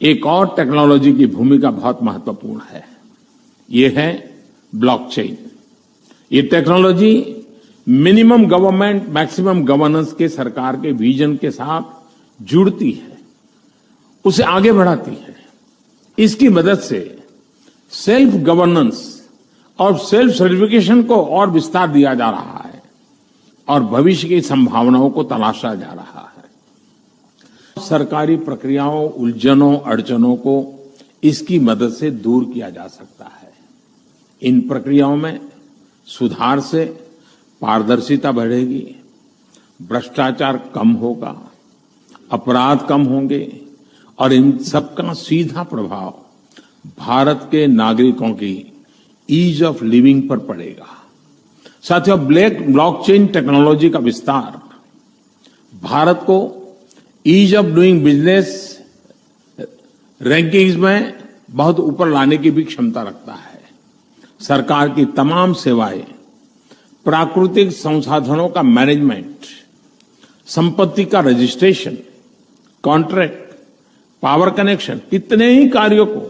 एक और टेक्नोलॉजी की भूमिका बहुत महत्वपूर्ण है। ये है ब्लॉकचेन। ये technology minimum government maximum governance के सरकार के विजन के साथ जुड़ती है, उसे आगे बढ़ाती है। इसकी मदद से सेल्फ गवर्नेंस और सेल्फ सर्टिफिकेशन को और विस्तार दिया जा रहा है और भविष्य की संभावनाओं को तलाशा जा रहा है। सरकारी प्रक्रियाओं, उलझनों, अड़चनों को इसकी मदद से दूर किया जा सकता है। इन प्रक्रियाओं में सुधार से पारदर्शिता बढ़ेगी, भ्रष्टाचार कम होगा, अपराध कम होंगे और इन सबका सीधा प्रभाव भारत के नागरिकों की ईज ऑफ लिविंग पर पड़ेगा। साथियों, ब्लॉकचेन टेक्नोलॉजी का विस्तार भारत को ease of doing business rankings में बहुत ऊपर लाने की भी क्षमता रखता है। सरकार की तमाम सेवाएं, प्राकृतिक संसाधनों का मैनेजमेंट, संपत्ति का रजिस्ट्रेशन, कॉन्ट्रैक्ट, पावर कनेक्शन, कितने ही कार्यों को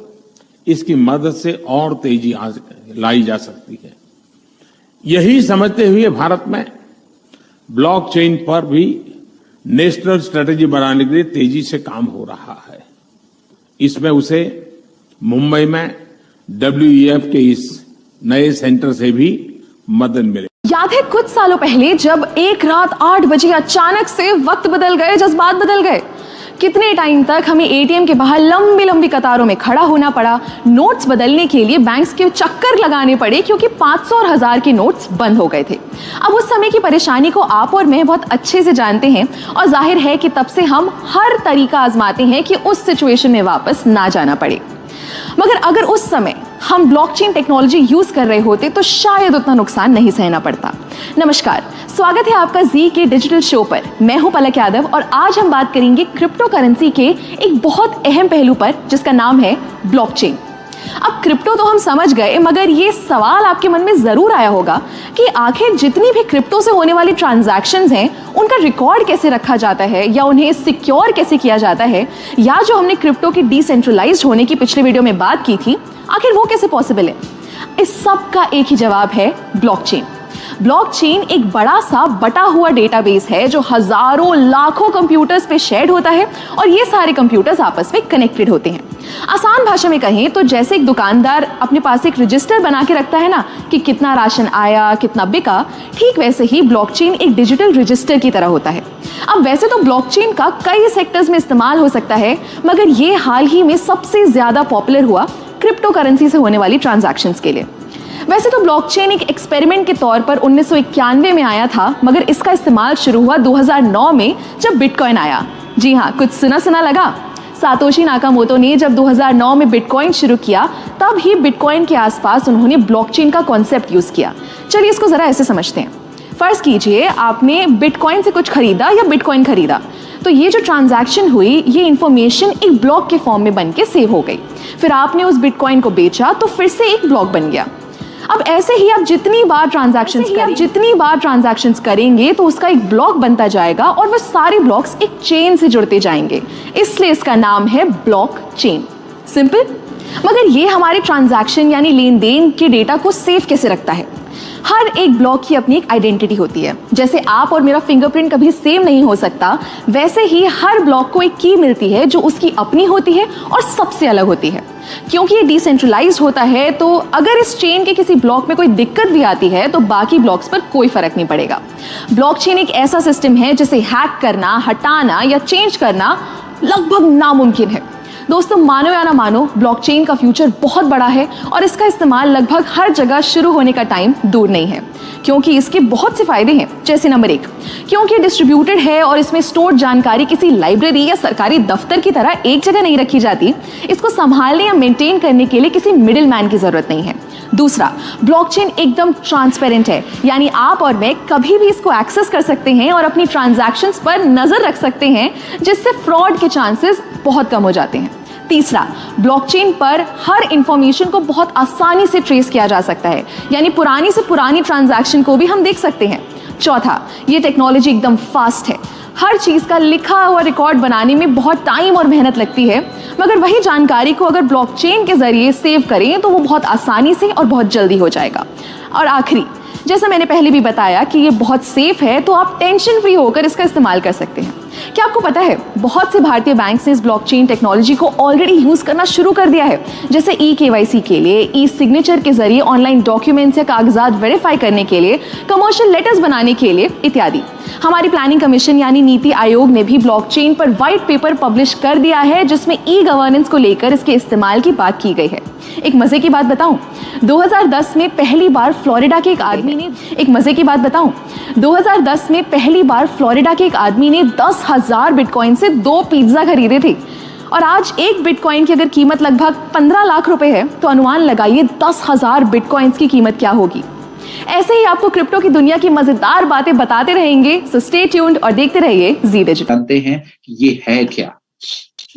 इसकी मदद से और तेजी लाई जा सकती है। यही समझते हुए भारत में ब्लॉकचेन पर भी नेशनल स्ट्रेटेजी बनाने के लिए तेजी से काम हो रहा है। इसमें उसे मुंबई में WEF के इस नए सेंटर से भी मदद मिले। याद है कुछ सालों पहले जब एक रात 8 बजे अचानक से वक्त बदल गए, जज्बात बदल गए। कितने टाइम तक हमें ATM के बाहर लंबी लंबी कतारों में खड़ा होना पड़ा, नोट्स बदलने के लिए बैंक्स के चक्कर लगाने पड़े क्योंकि 500 और 1000 के नोट्स बंद हो गए थे। अब उस समय की परेशानी को आप और मैं बहुत अच्छे से जानते हैं और जाहिर है कि तब से हम हर तरीका आजमाते हैं कि उस सिचुएशन में वापस ना जाना पड़े। मगर अगर उस समय हम ब्लॉकचेन टेक्नोलॉजी यूज कर रहे होते तो शायद उतना नुकसान नहीं सहना पड़ता। नमस्कार, स्वागत है आपका जी के डिजिटल शो पर। मैं हूं पलक यादव और आज हम बात करेंगे क्रिप्टो करेंसी के एक बहुत अहम पहलू पर जिसका नाम है ब्लॉकचेन। अब क्रिप्टो तो हम समझ गए, मगर ये सवाल आपके मन में जरूर आया होगा कि आखिर जितनी भी क्रिप्टो से होने वाली ट्रांजैक्शंस हैं उनका रिकॉर्ड कैसे रखा जाता है या उन्हें सिक्योर कैसे किया जाता है, या जो हमने क्रिप्टो के डिसेंट्रलाइज्ड होने की पिछले वीडियो में बात की थी, आखिर वो कैसे पॉसिबल है। इस सब का एक ही जवाब है ब्लॉकचेन। ब्लॉकचेन एक बड़ा सा बटा हुआ डेटाबेस है जो हजारों लाखों कंप्यूटर्स पे शेयर्ड होता है और ये सारे कंप्यूटर्स आपस में कनेक्टेड होते हैं। आसान भाषा में कहें तो जैसे एक दुकानदार अपने पास एक रजिस्टर बना के रखता है ना कि कितना राशन आया, कितना बिका, ठीक वैसे ही ब्लॉकचेन एक डिजिटल रजिस्टर की तरह होता है। अब वैसे तो ब्लॉकचेन का कई सेक्टर्स में इस्तेमाल हो सकता है, मगर ये हाल ही में सबसे ज्यादा पॉपुलर हुआ क्रिप्टो करेंसी से होने वाली ट्रांजैक्शंस के लिए। वैसे तो ब्लॉकचेन एक एक्सपेरिमेंट के तौर पर 1991 में आया था, मगर इसका इस्तेमाल शुरू हुआ 2009 में जब बिटकॉइन आया। जी हाँ, कुछ सुना सुना लगा। सातोशी नाकामोटो ने जब 2009 में बिटकॉइन शुरू किया तब ही बिटकॉइन के आसपास उन्होंने ब्लॉकचेन का कॉन्सेप्ट यूज किया। चलिए इसको जरा ऐसे समझते हैं। फर्ज कीजिए आपने बिटकॉइन से कुछ खरीदा या बिटकॉइन खरीदा, तो ये जो ट्रांजैक्शन हुई, ये इंफॉर्मेशन एक ब्लॉक के फॉर्म में बन के सेव हो गई। फिर आपने उस बिटकॉइन को बेचा तो फिर से एक ब्लॉक बन गया। अब ऐसे ही आप जितनी बार ट्रांजैक्शंस करेंगे तो उसका एक ब्लॉक बनता जाएगा और वो सारे ब्लॉक्स एक चेन से जुड़ते जाएंगे, इसलिए इसका नाम है ब्लॉकचेन। सिंपल। मगर ये हमारे ट्रांजैक्शन यानी लेन देन के डेटा को सेव कैसे रखता है? हर एक ब्लॉक की अपनी एक आइडेंटिटी होती है। जैसे आप और मेरा फिंगरप्रिंट कभी सेम नहीं हो सकता, वैसे ही हर ब्लॉक को एक की मिलती है जो उसकी अपनी होती है और सबसे अलग होती है। क्योंकि ये डिसेंट्रलाइज्ड होता है तो अगर इस चेन के किसी ब्लॉक में कोई दिक्कत भी आती है तो बाकी ब्लॉक्स पर कोई फर्क नहीं पड़ेगा। ब्लॉकचेन एक ऐसा सिस्टम है जिसे हैक करना, हटाना या चेंज करना लगभग नामुमकिन है। दोस्तों, मानो या ना मानो, ब्लॉकचेन का फ्यूचर बहुत बड़ा है और इसका इस्तेमाल लगभग हर जगह शुरू होने का टाइम दूर नहीं है, क्योंकि इसके बहुत से फायदे हैं। जैसे नंबर 1, क्योंकि डिस्ट्रीब्यूटेड है और इसमें स्टोर्ड जानकारी किसी लाइब्रेरी या सरकारी दफ्तर की तरह एक जगह नहीं रखी जाती, इसको संभालने या मेंटेन करने के लिए किसी मिडिल मैन की जरूरत नहीं है। दूसरा, ब्लॉकचेन एकदम ट्रांसपेरेंट है, यानी आप और मैं कभी भी इसको एक्सेस कर सकते हैं और अपनी ट्रांजैक्शंस पर नजर रख सकते हैं, जिससे फ्रॉड के चांसेस बहुत कम हो जाते हैं। तीसरा, ब्लॉकचेन पर हर इंफॉर्मेशन को बहुत आसानी से ट्रेस किया जा सकता है, यानी पुरानी से पुरानी ट्रांजैक्शन को भी हम देख सकते हैं। चौथा, ये टेक्नोलॉजी एकदम फास्ट है। हर चीज का लिखा हुआ रिकॉर्ड बनाने में बहुत टाइम और मेहनत लगती है, मगर वही जानकारी को अगर ब्लॉकचेन के जरिए सेव करें तो वो बहुत आसानी से और बहुत जल्दी हो जाएगा। और आखिरी, जैसा मैंने पहले भी बताया कि ये बहुत सेफ है, तो आप टेंशन फ्री होकर इसका इस्तेमाल कर सकते हैं। क्या आपको पता है, बहुत से भारतीय बैंक्स ने इस ब्लॉकचेन टेक्नोलॉजी को ऑलरेडी यूज करना शुरू कर दिया है, जैसे ई-केवाईसी के लिए, ई सिग्नेचर के जरिए ऑनलाइन डॉक्यूमेंट्स या कागजात वेरीफाई करने के लिए, कमर्शियल लेटर्स बनाने के लिए इत्यादि। हमारी प्लानिंग कमीशन यानी नीति आयोग ने भी ब्लॉकचेन पर व्हाइट पेपर पब्लिश कर दिया है, जिसमें ई गवर्नेंस को लेकर इसके इस्तेमाल की बात की गई है। एक मजे की बात बताऊं, 2010 में पहली बार फ्लोरिडा के एक आदमी ने 10,000 बिटकॉइन से 2 पिज्जा खरीदे थे। और आज एक बिटकॉइन की अगर कीमत लगभग 15 लाख रुपए है, तो अनुमान लगाइए 10,000 बिटकॉइंस की कीमत क्या होगी। ऐसे ही आपको क्रिप्टो की दुनिया की मजेदार बातें बताते रहेंगे, सो स्टे ट्यून्ड और देखते रहिए जी डिजिटल। जानते हैं कि ये है क्या,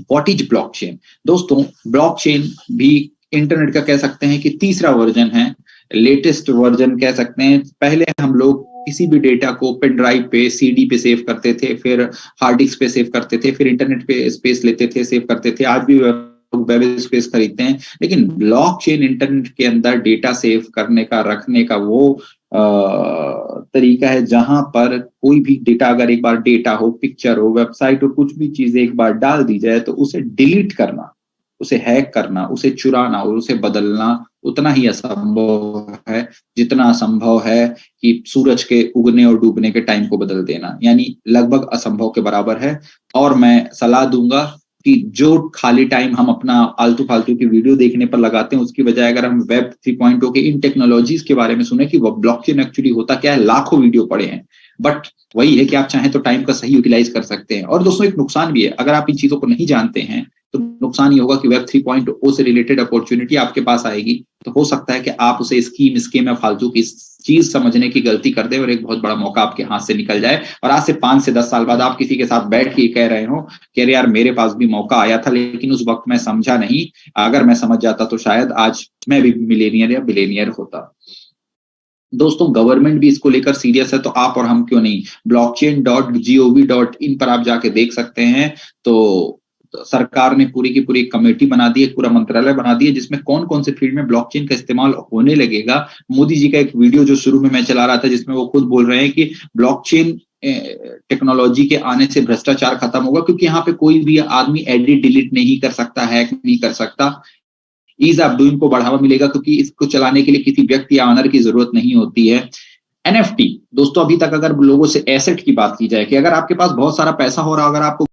व्हाट इज ब्लॉकचेन। दोस्तों, ब्लॉकचेन भी इंटरनेट का कह सकते हैं कि तीसरा वर्जन है, लेटेस्ट वर्जन कह सकते हैं। पहले हम लोग किसी भी डेटा को पेन ड्राइव पे, सीडी पे सेव करते थे, फिर हार्ड डिस्क पे सेव करते थे, फिर इंटरनेट पे स्पेस लेते थे, सेव करते थे। आज भी वेब स्पेस खरीदते हैं, लेकिन ब्लॉकचेन इंटरनेट के अंदर डेटा सेव करने का, रखने का वो तरीका है जहां पर कोई भी डेटा, अगर एक बार डेटा हो, पिक्चर हो, वेबसाइट हो, कुछ भी चीजें एक बार डाल दी जाए तो उसे डिलीट करना, उसे हैक करना, उसे चुराना और उसे बदलना उतना ही असंभव है जितना असंभव है कि सूरज के उगने और डूबने के टाइम को बदल देना, यानी लगभग असंभव के बराबर है। और मैं सलाह दूंगा कि जो खाली टाइम हम अपना आलतू फालतू की वीडियो देखने पर लगाते हैं, उसकी बजाय अगर हम वेब 3.0 के इन टेक्नोलॉजीज के बारे में सुने कि वो ब्लॉकचेन एक्चुअली होता क्या है। लाखों वीडियो पड़े हैं, बट वही है कि आप चाहें तो टाइम का सही यूटिलाइज कर सकते हैं। और दोस्तों, एक नुकसान भी है, अगर आप इन चीजों को नहीं जानते हैं तो नुकसान ये होगा कि वेब 3.0 से रिलेटेड अपॉर्चुनिटी आपके पास आएगी, तो हो सकता है कि आप उसे स्कीम या फालतू की चीज समझने की गलती कर दे और एक बहुत बड़ा मौका आपके हाथ से निकल जाए। और आज से 5 से 10 साल बाद आप किसी के साथ बैठ के कह रहे हो कि अरे यार, मेरे पास भी मौका आया था, लेकिन उस वक्त मैं समझा नहीं, अगर मैं समझ जाता तो शायद आज मैं भी मिलेनियर या बिलेनियर होता। दोस्तों, गवर्नमेंट भी इसको लेकर सीरियस है, तो आप और हम क्यों नहीं। blockchain.gov.in पर आप जाके देख सकते हैं। तो सरकार ने पूरी की पूरी कमेटी बना दी है, पूरा मंत्रालय बना दिया, जिसमें कौन कौन से फील्ड में ब्लॉकचेन का इस्तेमाल होने लगेगा। मोदी जी का एक वीडियो जो शुरू में मैं चला रहा था, जिसमें वो खुद बोल रहे हैं कि ब्लॉकचेन टेक्नोलॉजी के आने से भ्रष्टाचार खत्म होगा, क्योंकि यहाँ पे कोई भी आदमी एडिट डिलीट नहीं कर सकता, हैक नहीं कर सकता। ईज ऑफ डूइंग को बढ़ावा मिलेगा, क्योंकि इसको चलाने के लिए किसी व्यक्ति या ऑनर की जरूरत नहीं होती है। NFT, दोस्तों, अभी तक अगर लोगों से एसेट की बात की जाए कि अगर आपके पास बहुत सारा पैसा हो रहा, अगर आपको